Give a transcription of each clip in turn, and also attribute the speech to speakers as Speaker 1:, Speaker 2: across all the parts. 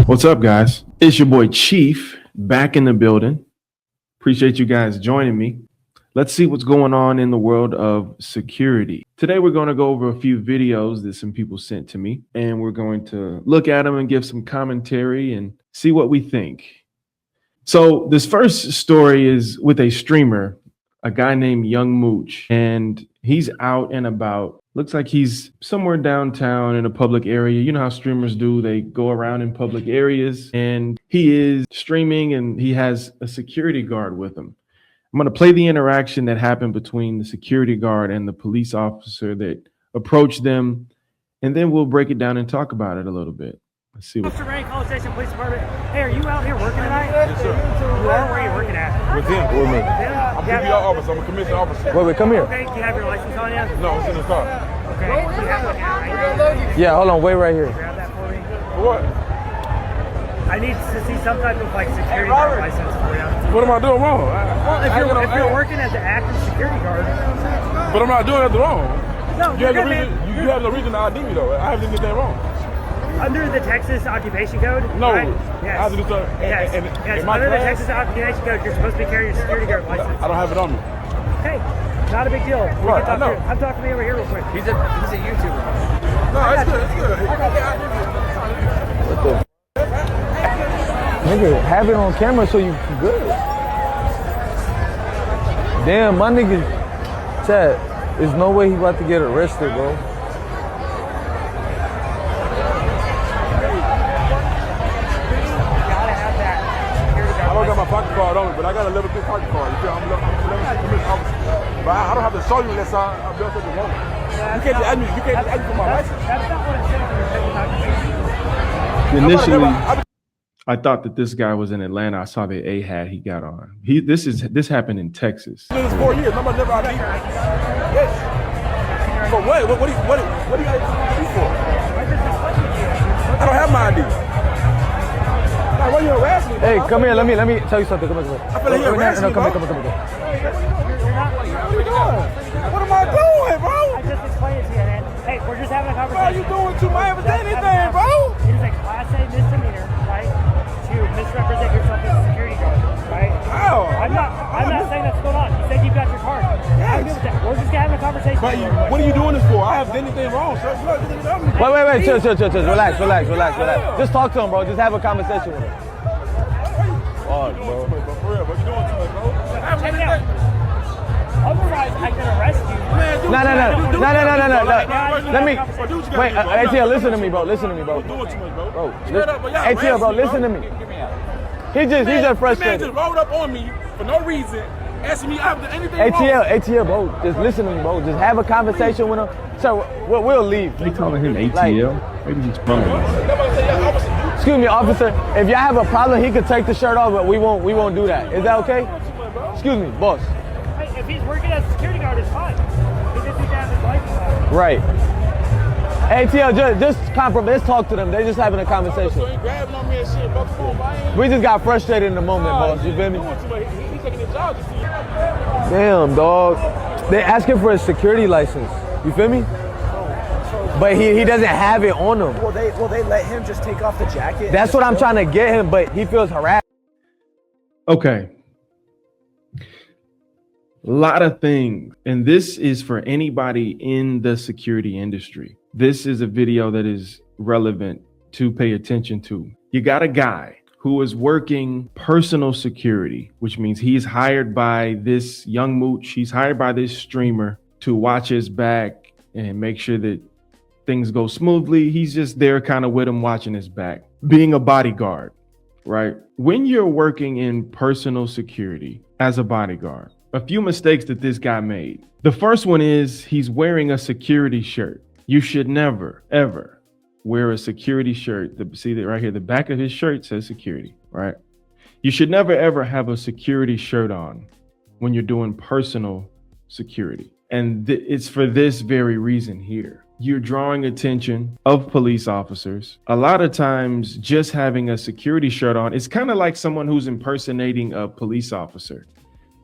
Speaker 1: What's up, guys? It's your boy Chief back in the building. Appreciate you guys joining me. Let's see what's going on in the world of security. Today, we're going to go over a few videos that some people sent to me, and we're going to look at them and give some commentary and see what we think. So this first story is with a streamer, a guy named Young Mooch, and he's out and about. Looks like he's somewhere downtown in a public area. You know how streamers do, they go around in public areas, and he is streaming and he has a security guard with him. I'm going to play the interaction that happened between the security guard and the police officer that approached them, and then we'll break it down and talk about it a little bit. Let's see.
Speaker 2: Officer Rain, College Station Police Department. Hey, are you out here working tonight?
Speaker 3: Yes, sir.
Speaker 2: You are? Where are you working at?
Speaker 3: With him.
Speaker 4: With me.
Speaker 3: I'm PBR officer. I'm a commissioned officer.
Speaker 4: Wait, come here.
Speaker 2: Okay, do you have your license on you?
Speaker 3: No, it's in the car.
Speaker 2: Okay. Do you have like right?
Speaker 4: Yeah, hold on, wait right here.
Speaker 2: Grab that for me.
Speaker 3: For what?
Speaker 2: I need to see some type of like security guard license for you.
Speaker 3: What am I doing wrong?
Speaker 2: Well, if you're working as an active security guard.
Speaker 3: But I'm not doing nothing wrong.
Speaker 2: No,
Speaker 3: You have no reason to ID me though. I haven't done anything wrong.
Speaker 2: Under the Texas Occupation Code?
Speaker 3: No.
Speaker 2: Right? Yes.
Speaker 3: I have to do something.
Speaker 2: Yes. Yes. Under the Texas Occupation Code, you're supposed to be carrying a security guard license.
Speaker 3: I don't have it on me.
Speaker 2: Okay. Not a big deal.
Speaker 3: Right, I know.
Speaker 2: Come talk to me over here real quick. He's a YouTuber.
Speaker 3: No, it's good. It's good.
Speaker 4: What the nigga, have it on camera so you good. Damn, my nigga, Chad, there's no way he about to get arrested, bro.
Speaker 3: I don't got my pocket card on me, but I got a level 3 pocket card. You feel? I'm a commissioned officer. But I don't have to show you unless I'm doing something wrong. You can't just add me. You can't just add me for my license.
Speaker 2: That's not what it says.
Speaker 1: Initially, I thought that this guy was in Atlanta. I saw the A hat he got on. This happened in Texas.
Speaker 3: This is 4 years. Nobody never ID. Yes. For what? What do you ID for? I don't have my ID. Like, why you harassing me?
Speaker 4: Hey, come here, let me tell you something. Come here.
Speaker 3: I feel like you're harassing me,
Speaker 4: come
Speaker 3: bro.
Speaker 4: here.
Speaker 3: What are you doing? What am I doing, bro?
Speaker 2: I just explained it to you, man. Hey, we're just having a
Speaker 3: What are
Speaker 2: conversation.
Speaker 3: you doing to my anything, bro?
Speaker 2: It is a Class A misdemeanor, right? To misrepresent yourself as a security guard, right?
Speaker 3: How?
Speaker 2: I'm not saying that's going on. You said you've got your card. I'm good with that. We're just having a conversation.
Speaker 3: But what are you doing this for? I haven't done anything wrong, sir.
Speaker 4: Wait, chill. Relax. Just talk to him, bro. Just have a conversation with him.
Speaker 3: Oh, bro. For real, but you're doing too much, bro.
Speaker 2: Check it out. Otherwise, I can arrest you.
Speaker 4: No. Let me. Wait, ATL, listen to me, bro.
Speaker 3: You're doing too much, bro.
Speaker 4: ATL, bro, listen to me. He's just frustrated.
Speaker 3: Man just rolled up on me for no reason, asking me if I've done anything wrong.
Speaker 4: ATL, bro. Just listen to me, bro. Just have a conversation with him. So we'll leave.
Speaker 1: They calling him ATL? Maybe he's from
Speaker 4: Excuse me, officer. If y'all have a problem, he could take the shirt off, but we won't do that. Is that okay? Excuse me, boss.
Speaker 2: Hey, if he's working as a security guard, it's fine. He just needs to have his license on.
Speaker 4: Right. ATL, just compromise. Let's talk to them. They're just having a conversation.
Speaker 3: So he grabbing on me and shit, bro. Come on, man.
Speaker 4: We just got frustrated in the moment, boss. You feel me?
Speaker 3: He's taking his job, you see.
Speaker 4: Damn, dog. They asking for a security license. You feel me? But he doesn't have it on him.
Speaker 5: Will they let him just take off the jacket?
Speaker 4: That's what I'm trying to get him, but he feels harassed.
Speaker 1: Okay. A lot of things. And this is for anybody in the security industry. This is a video that is relevant to pay attention to. You got a guy who is working personal security, which means he's hired by this Young Mooch. He's hired by this streamer to watch his back and make sure that things go smoothly. He's just there kind of with him, watching his back, being a bodyguard, right? When you're working in personal security as a bodyguard, a few mistakes that this guy made. The first one is he's wearing a security shirt. You should never, ever wear a security shirt. See that right here, the back of his shirt says security, right? You should never, ever have a security shirt on when you're doing personal security. And it's for this very reason here. You're drawing attention of police officers. A lot of times just having a security shirt on, it's kind of like someone who's impersonating a police officer.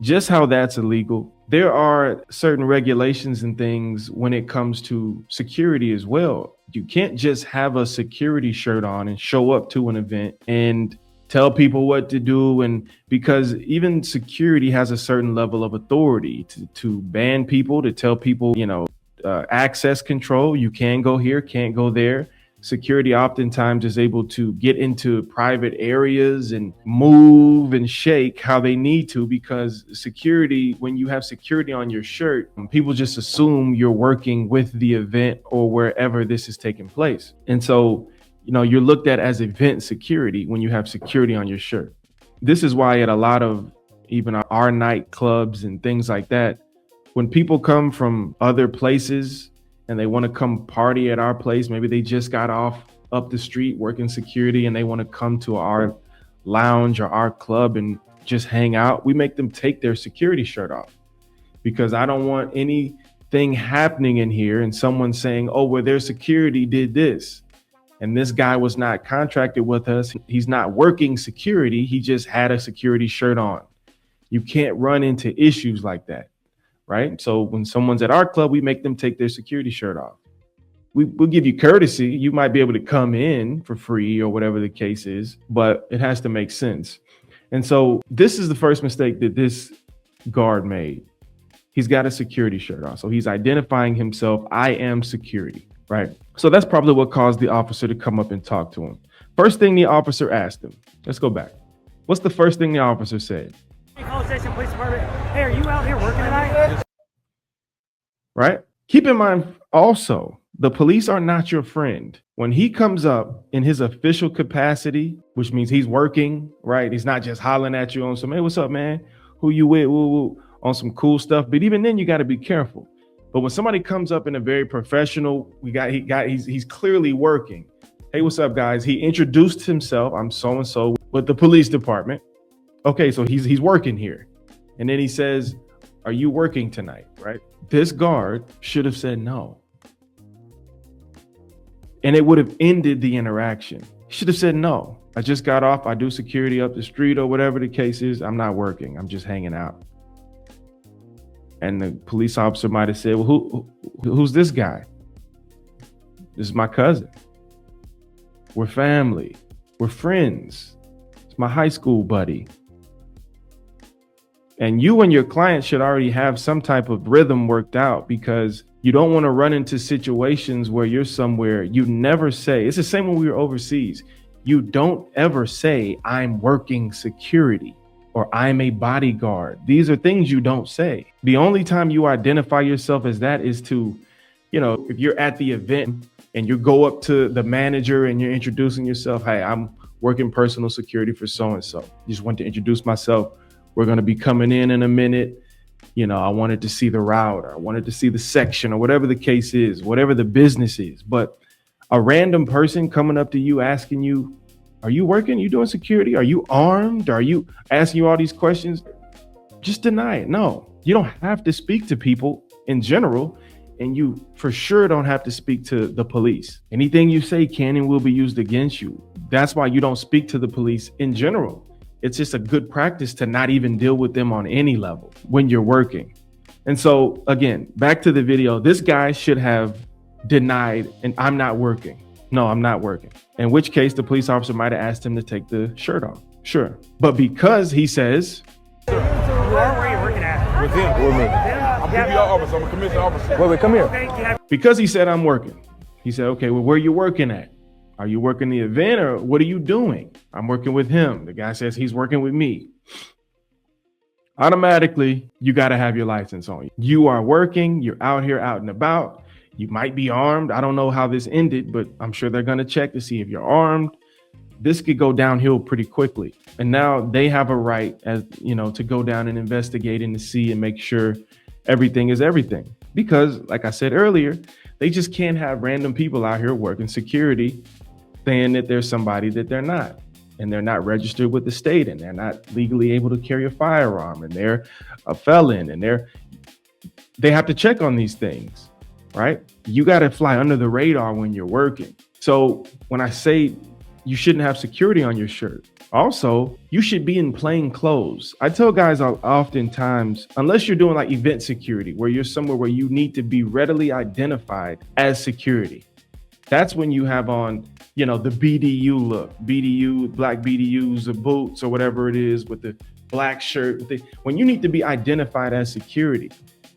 Speaker 1: Just how that's illegal, there are certain regulations and things when it comes to security as well. You can't just have a security shirt on and show up to an event and tell people what to do. And because even security has a certain level of authority to ban people, to tell people, access control. You can go here, can't go there. Security oftentimes is able to get into private areas and move and shake how they need to, because security, when you have security on your shirt, people just assume you're working with the event or wherever this is taking place. And so, you're looked at as event security when you have security on your shirt. This is why at a lot of even our nightclubs and things like that, when people come from other places and they want to come party at our place, maybe they just got off up the street working security and they want to come to our lounge or our club and just hang out, we make them take their security shirt off, because I don't want anything happening in here and someone saying, oh, well, their security did this and this guy was not contracted with us. He's not working security. He just had a security shirt on. You can't run into issues like that. Right? So when someone's at our club, we make them take their security shirt off. We'll give you courtesy. You might be able to come in for free or whatever the case is, but it has to make sense. And so this is the first mistake that this guard made. He's got a security shirt on. So he's identifying himself. I am security, right? So that's probably what caused the officer to come up and talk to him. First thing the officer asked him, let's go back. What's the first thing the officer said?
Speaker 2: College Station Police Department. Hey, are you out here working tonight?
Speaker 1: Right? Keep in mind also, the police are not your friend. When he comes up in his official capacity, which means he's working, right? He's not just hollering at you on some, hey, what's up, man? Who you with? Woo, woo, on some cool stuff. But even then, you got to be careful. But when somebody comes up in a very professional, he's clearly working. Hey, what's up, guys? He introduced himself. I'm so-and-so with the police department. Okay, so he's working here. And then he says, are you working tonight, right? This guard should have said no. And it would have ended the interaction. He should have said no. I just got off. I do security up the street or whatever the case is. I'm not working. I'm just hanging out. And the police officer might have said, well, who's this guy? This is my cousin. We're family. We're friends. It's my high school buddy. And you and your client should already have some type of rhythm worked out, because you don't want to run into situations where you're somewhere. You never say, it's the same when we were overseas. You don't ever say, I'm working security or I'm a bodyguard. These are things you don't say. The only time you identify yourself as that is to, if you're at the event and you go up to the manager and you're introducing yourself. Hey, I'm working personal security for so-and-so. Just want to introduce myself. We're going to be coming in a minute. I wanted to see the route, or I wanted to see the section, or whatever the case is, whatever the business is. But a random person coming up to you asking you, are you working? You doing security? Are you armed? Are you asking you all these questions? Just deny it. No, you don't have to speak to people in general. And you for sure don't have to speak to the police. Anything you say can and will be used against you. That's why you don't speak to the police in general. It's just a good practice to not even deal with them on any level when you're working. And so again, back to the video, this guy should have denied, and I'm not working. No, I'm not working. In which case the police officer might have asked him to take the shirt off. Sure. But because he says,
Speaker 2: So where are you working at?
Speaker 3: With him.
Speaker 4: With me.
Speaker 3: I'm a PBR officer. I'm a commissioned officer.
Speaker 4: Wait, come here.
Speaker 2: Okay, you have
Speaker 1: because he said, I'm working. He said, okay, well, where are you working at? Are you working the event, or what are you doing? I'm working with him. The guy says he's working with me. Automatically, you got to have your license on you. You are working. You're out here out and about. You might be armed. I don't know how this ended, but I'm sure they're going to check to see if you're armed. This could go downhill pretty quickly. And now they have a right, as to go down and investigate and to see and make sure everything is everything. Because like I said earlier, they just can't have random people out here working security saying that there's somebody that they're not, and they're not registered with the state, and they're not legally able to carry a firearm, and they're a felon, and they have to check on these things, right? You got to fly under the radar when you're working. So when I say you shouldn't have security on your shirt. Also, you should be in plain clothes. I tell guys oftentimes, unless you're doing like event security, where you're somewhere where you need to be readily identified as security, that's when you have on, you know, the BDU look, BDU, black BDUs, the boots or whatever it is with the black shirt, when you need to be identified as security.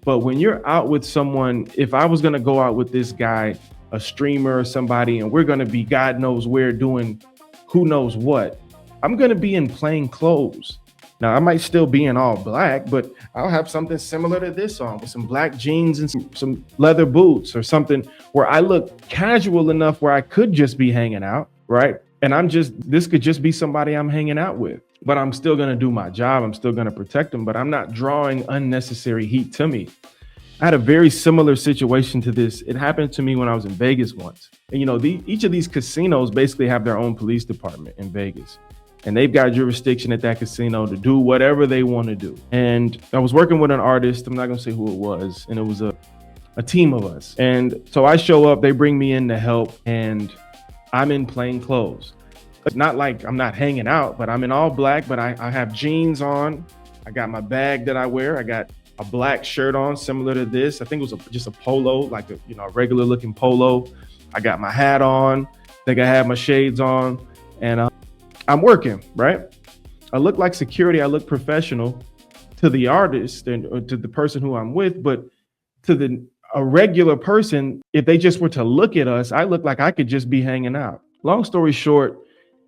Speaker 1: But when you're out with someone, if I was going to go out with this guy, a streamer or somebody, and we're going to be God knows where doing who knows what, I'm going to be in plain clothes. Now, I might still be in all black, but I'll have something similar to this on with some black jeans and some leather boots or something where I look casual enough where I could just be hanging out, right? And this could just be somebody I'm hanging out with, but I'm still going to do my job. I'm still going to protect them, but I'm not drawing unnecessary heat to me. I had a very similar situation to this. It happened to me when I was in Vegas once. And, you know, each of these casinos basically have their own police department in Vegas. And they've got jurisdiction at that casino to do whatever they want to do. And I was working with an artist. I'm not going to say who it was. And it was a team of us. And so I show up, they bring me in to help, and I'm in plain clothes. It's not like I'm not hanging out, but I'm in all black, but I have jeans on. I got my bag that I wear. I got a black shirt on similar to this. I think it was just a polo, like a regular looking polo. I got my hat on. I think I have my shades on, and I'm working, right? I look like security. I look professional to the artist and to the person who I'm with, but to a regular person, if they just were to look at us, I look like I could just be hanging out. Long story short,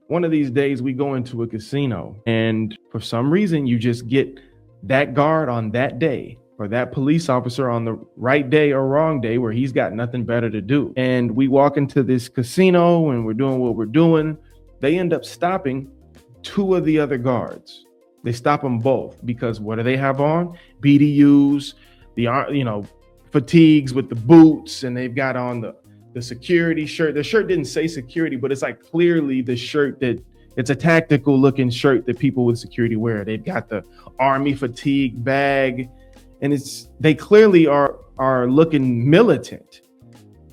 Speaker 1: one of these days we go into a casino, and for some reason you just get that guard on that day, or that police officer on the right day or wrong day where he's got nothing better to do. And we walk into this casino and we're doing what we're doing. They end up stopping two of the other guards. They stop them both because what do they have on? BDUs, fatigues with the boots, and they've got on the security shirt. The shirt didn't say security, but it's like clearly the shirt that it's a tactical looking shirt that people with security wear. They've got the army fatigue bag, and they clearly are looking militant.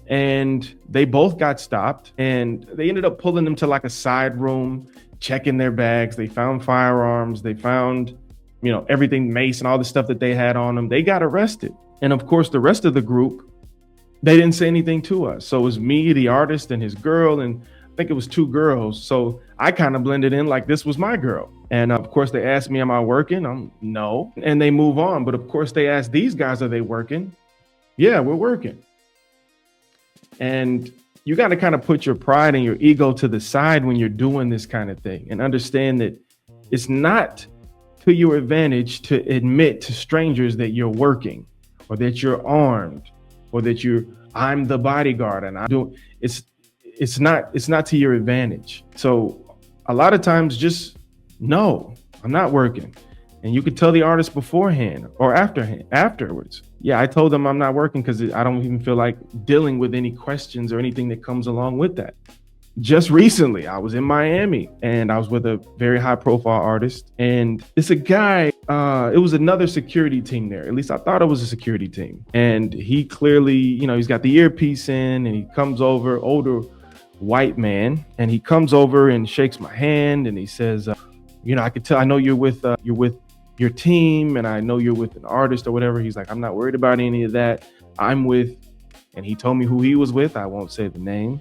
Speaker 1: And they both got stopped, and they ended up pulling them to like a side room, checking their bags. They found firearms. They found, everything, mace and all the stuff that they had on them. They got arrested. And of course, the rest of the group, they didn't say anything to us. So it was me, the artist, and his girl, and I think it was two girls. So I kind of blended in like this was my girl. And of course, they asked me, am I working? No. And they move on. But of course, they asked these guys, are they working? Yeah, we're working. And you got to kind of put your pride and your ego to the side when you're doing this kind of thing and understand that it's not to your advantage to admit to strangers that you're working or that you're armed or that I'm the bodyguard and I'm doing it's not to your advantage. So a lot of times just no, I'm not working. And you could tell the artist beforehand or afterwards. Yeah, I told them I'm not working because I don't even feel like dealing with any questions or anything that comes along with that. Just recently, I was in Miami and I was with a very high profile artist, and it's a guy, it was another security team there. At least I thought it was a security team. And he clearly, he's got the earpiece in, and he comes over, older white man, and he comes over and shakes my hand and he says, I could tell, I know you're with your team, and I know you're with an artist or whatever. He's like, I'm not worried about any of that. And he told me who he was with. I won't say the name.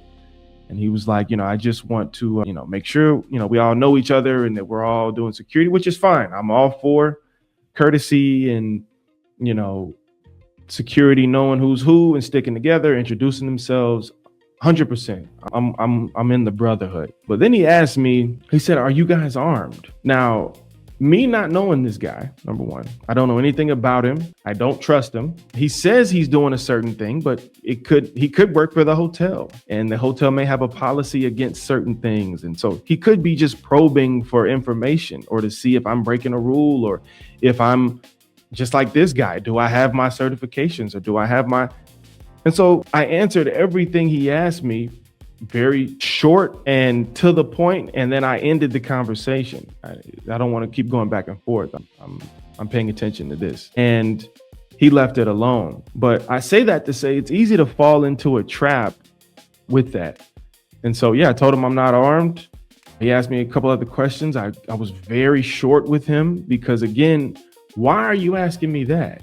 Speaker 1: And he was like, I just want to, make sure, we all know each other and that we're all doing security, which is fine. I'm all for courtesy and, security, knowing who's who and sticking together, introducing themselves. 100%. I'm in the brotherhood. But then he asked me, he said, are you guys armed? Now, me not knowing this guy, number one, I don't know anything about him. I don't trust him. He says he's doing a certain thing, but he could work for the hotel, and the hotel may have a policy against certain things. And so he could be just probing for information or to see if I'm breaking a rule or if I'm just like this guy. Do I have my certifications or do I have my... And so I answered everything he asked me very short and to the point, and then I ended the conversation. I don't want to keep going back and forth. I'm paying attention to this, and he left it alone. But I say that to say it's easy to fall into a trap with that. And so, yeah, I told him I'm not armed. He asked me a couple other questions. I was very short with him because, again, why are you asking me that?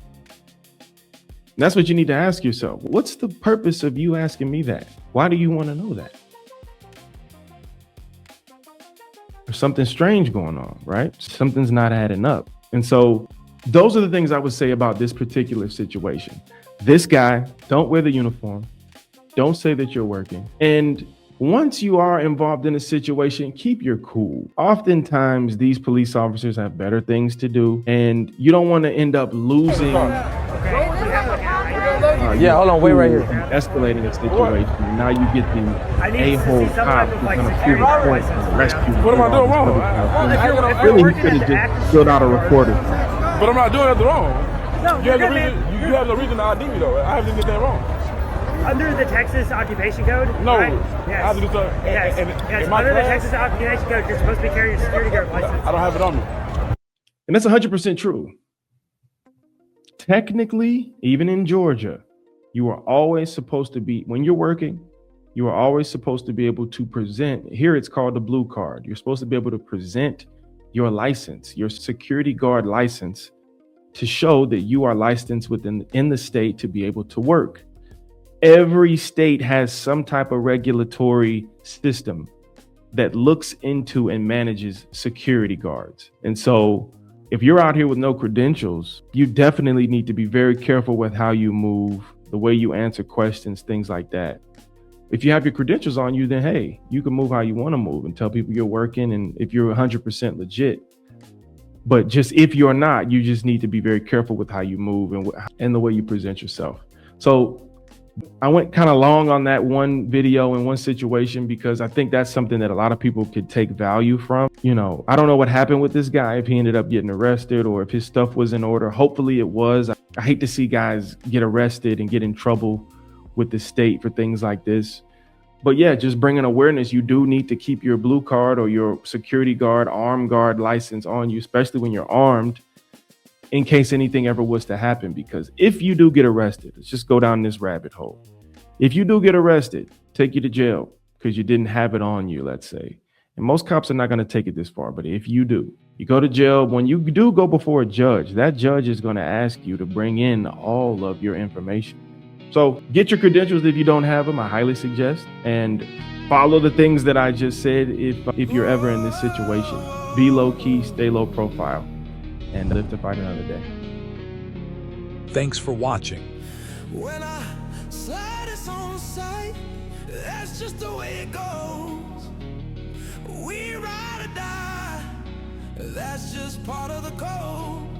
Speaker 1: And that's what you need to ask yourself. What's the purpose of you asking me that? Why do you want to know that? There's something strange going on, right? Something's not adding up. And so those are the things I would say about this particular situation. This guy, don't wear the uniform. Don't say that you're working. And once you are involved in a situation, keep your cool. Oftentimes, these police officers have better things to do, and you don't want to end up losing.
Speaker 4: Yeah, hold on, wait right here.
Speaker 1: Escalating a situation. And now you get the a-hole cop who's going to prove a point and rescue.
Speaker 3: What am I doing wrong?
Speaker 1: Really, he could have just filled out a recorder.
Speaker 3: But I'm not doing nothing wrong.
Speaker 2: No,
Speaker 3: you have no reason to ID me though. I haven't done anything wrong.
Speaker 2: Under the Texas Occupation Code?
Speaker 3: No.
Speaker 2: Right? Yes.
Speaker 3: I have to do something.
Speaker 2: Yes. Under the Texas Occupation Code, you're supposed to be carrying a security guard license.
Speaker 3: I don't have it on me.
Speaker 1: And that's 100% true. Technically, even in Georgia, you are always supposed to be, when you're working, you are always supposed to be able to present, here it's called the blue card. You're supposed to be able to present your license, your security guard license, to show that you are licensed in the state to be able to work. Every state has some type of regulatory system that looks into and manages security guards. And so if you're out here with no credentials, you definitely need to be very careful with how you move, the way you answer questions, things like that. If you have your credentials on you, then hey, you can move how you want to move and tell people you're working, and if you're 100% legit. But just if you're not, you just need to be very careful with how you move and the way you present yourself. So I went kind of long on that one video in one situation because I think that's something that a lot of people could take value from. You know, I don't know what happened with this guy, if he ended up getting arrested or if his stuff was in order. Hopefully it was. I hate to see guys get arrested and get in trouble with the state for things like this. But yeah, just bringing awareness, you do need to keep your blue card or your security guard, armed guard license on you, especially when you're armed, in case anything ever was to happen. Because if you do get arrested, let's just go down this rabbit hole. If you do get arrested, take you to jail because you didn't have it on you, let's say. And most cops are not going to take it this far, but if you do, you go to jail. When you do go before a judge, that judge is going to ask you to bring in all of your information. So get your credentials if you don't have them, I highly suggest, and follow the things that I just said if you're ever in this situation. Be low key, stay low profile, and live to fight another day.
Speaker 6: Thanks for watching.
Speaker 7: When I slide it's on sight, that's just the way it goes. We ride or die, that's just part of the code.